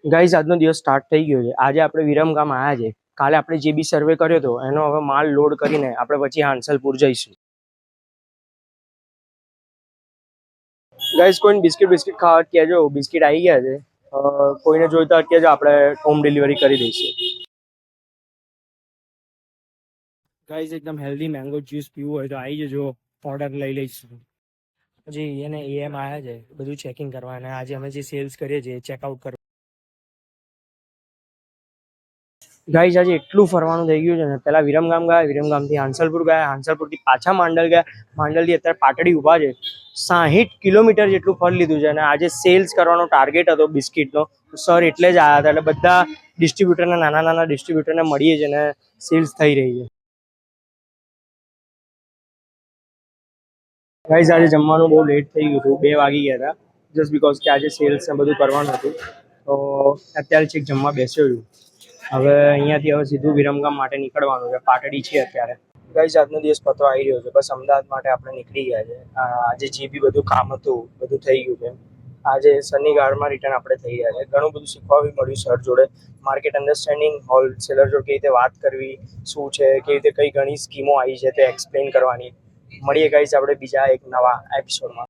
Guys આજનો દિવસ start થઈ ગયો છે. આજે આપણે વિરમગામ આવ્યા છે. કાલે આપણે જે બી સર્વે કર્યો હતો એનો હવે માલ લોડ કરીને આપણે પછી હાંસલપુર જઈશું. ગાઈઝ કોઈને બિસ્કિટ ખાવા કહેજો, બિસ્કિટ આવી ગયા છે. કોઈને જોઈતા કહેજો, આપણે હોમ ડિલિવરી કરી દઈશું. ગાઈઝ એકદમ હેલ્ધી મેંગો જ્યુસ પીવું હોય તો આવી જજો, ઓર્ડર લઈ લઈશું. પછી એને એમ આવ્યા છે બધું ચેકિંગ કરવા, અને આજે અમે જે સેલ્સ કરીએ છીએ ચેકઆઉટ કરવા. ગાઈઝ આજે એટલું ફરવાનું થઈ ગયું છે ને. પહેલા વિરમગામ ગયા, વિરમગામથી હાંસલપુર ગયા, હાંસલપુરથી પાછા માંડલ ગયા, માંડલથી અત્યારે પાટડી ઊભા છે. 60 કિલોમીટર જેટલું ફરી લીધું છે. અને આજે સેલ્સ કરવાનો ટાર્ગેટ હતો બિસ્કિટનો. સર એટલે જ આવ્યા હતા, એટલે બધા ડિસ્ટ્રીબ્યુટરને, નાના ડિસ્ટ્રીબ્યુટરને મળીએ છીએ અને સેલ્સ થઈ રહી છે. ગાઈઝ આજે જમવાનું બહુ લેટ થઈ ગયું હતું, 2 વાગી ગયા હતા. જસ્ટ બીકોઝ કે આજે સેલ્સ ને બધું કરવાનું હતું. તો અત્યારે છેક જમવા બેસ્યો છું. હવે અહીંયાથી હવે સીધું વિરમગામ માટે નીકળવાનું છે. પાટડી છે અત્યારે. ગાઈઝ આજનો દિવસ પતવા આવી રહ્યો છે. બસ અમદાવાદ માટે આપણે નીકળી ગયા છે. આજે જે બી બધું કામ હતું બધું થઈ ગયું છે. આજે શનિવારમાં રિટર્ન આપણે થઈ ગયા છે. ઘણું બધું શીખવા બી મળ્યું સર જોડે. માર્કેટ અન્ડરસ્ટેન્ડિંગ, હોલસેલર જોડે કેવી રીતે વાત કરવી, શું છે, કેવી રીતે કઈ ઘણી સ્કીમો આવી છે તે એક્સપ્લેન કરવાની. મળીએ ગાઈઝ આપણે બીજા એક નવા એપિસોડમાં.